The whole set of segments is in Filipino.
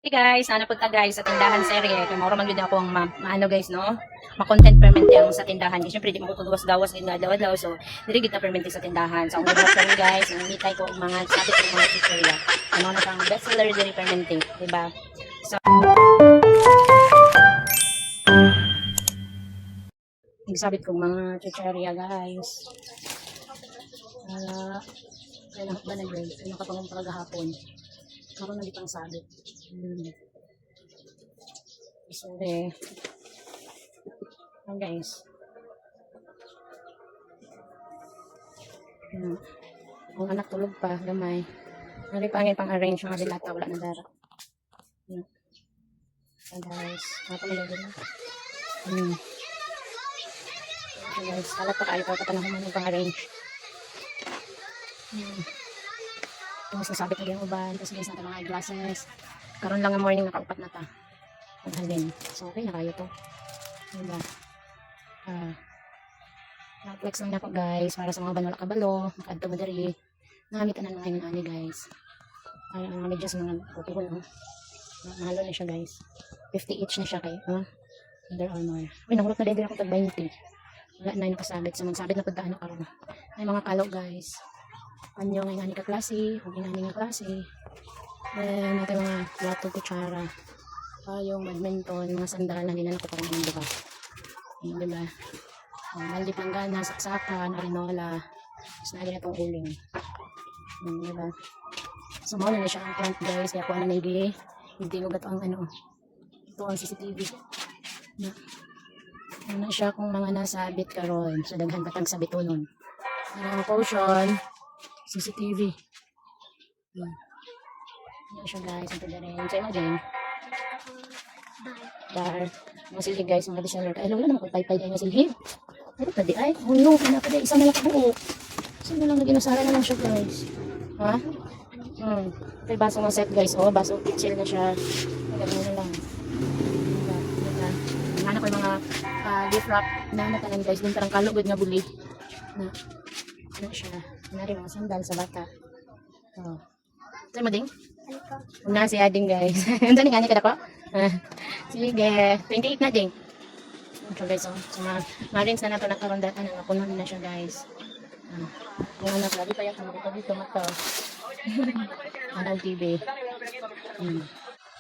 Hey guys, sana punta guys sa tindahan serye. Kaya mauro man ako ang maano guys, no? Ma-content permanente ang sa tindahan. Kasi syempre di mo ko gawas-gawas din daw. So, diri kita permanente sa tindahan. So, ang mga guys, nangyitay ko mga sabi ko mga tutorial. Ano na kang best seller diri permanente, di ba? So, nagsabit ko mga tutorial guys. Kaya ba na guys? Ano ka pang pagahapon? Karon na ditang sabit. Sorry. Ayan guys. Ang anak tulog pa, gamay. Nari pangin pang arrange mga dilata, wala na dara. Ayan guys. Ako na lagyan. Ayan guys. Kalat pa kayo pa patanong mo pang arrange. Tapos nasabit lagi ang uban. Tapos guys natin mga eyeglasses. Karon lang ang morning nakaupat na ta. Maghalin. So okay na kayo to. Diba? Na-flex lang na ako guys. Para sa mga banwala kabalo. Makadto mo diri. Nakamitan na ngayon ani guys. Ay ang medyas mga kukuhon. Mahalo na siya guys. 50 each na siya kay. Under Armour. Uy, nahulog na dahil ako tag 20. Wala na yung kasabit. So magsabit na pagdaan karon. Ay mga kalo guys. Panyo nga nga klase, o ginani nga klase. Then, natin mga plato, kutsara. Yung badminton, mga sandal na dinala ko para mga diba. Yung diba. Maldi panggana, saksakan, arinola. Tapos nalagyan na itong uling. Diba. So, muna na siya ang plant guys. Kaya kung ano na hindi ko gato ang ano. Ito ang CCTV. Ano siya kung mga nasabit karon. So, daghan patang sabit unon. Potion. CCTV. Yan siya guys. Ito na rin. Sa'yo mo dyan. Dar. Mga silhig guys. Mga reseller. Ay, wala naman kung paypay dahil mga silhig. Ay, tadi ay. Oh no. Pinapad ay. Isang malaki buo. Saan na lang naginasara na lang siya guys. Ha? Ito yung baso ng set guys. Oh, baso pitchel na siya. Maganda na lang. Hana ko yung mga gift wrap na natanan guys. Din parang kalugod nga buli. Na. Ano siya? Nari mga sandal sa bata. Oh. Saan mo ding? Una si Ading guys. Saan nga niya kada ko? Sige. 28 na ding. So guys, so marins na nato nakarondaan. Napuno na siya guys. Yung anak, lagi pa yan. Dito mata. Anong TV.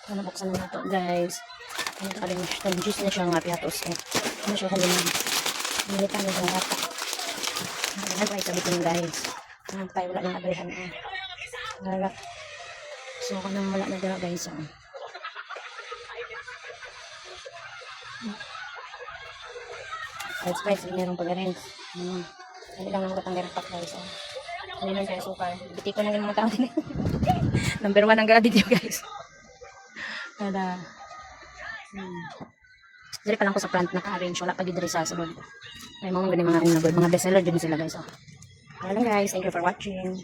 Ano buksan na nato guys. Ano juice na siya nga piatos. Ano siya halimang. Militan na siya bata. Ano pa isabi ko guys. Tayo wala nang agrehan wala. So ako nang wala na dira guys. Let's try sa merong pag-arrange. Hindi lang ang katang gerpak guys. Hindi lang kayo sukar. Biti ko na yung mga tao din. Number 1 ang gradid yun guys. Kada diri pa lang ko sa plant naka-arrange. Wala pa diri sa sunod. Ay mga ganyan mga bestseller din sila guys. Wala lang guys. Thank you for watching.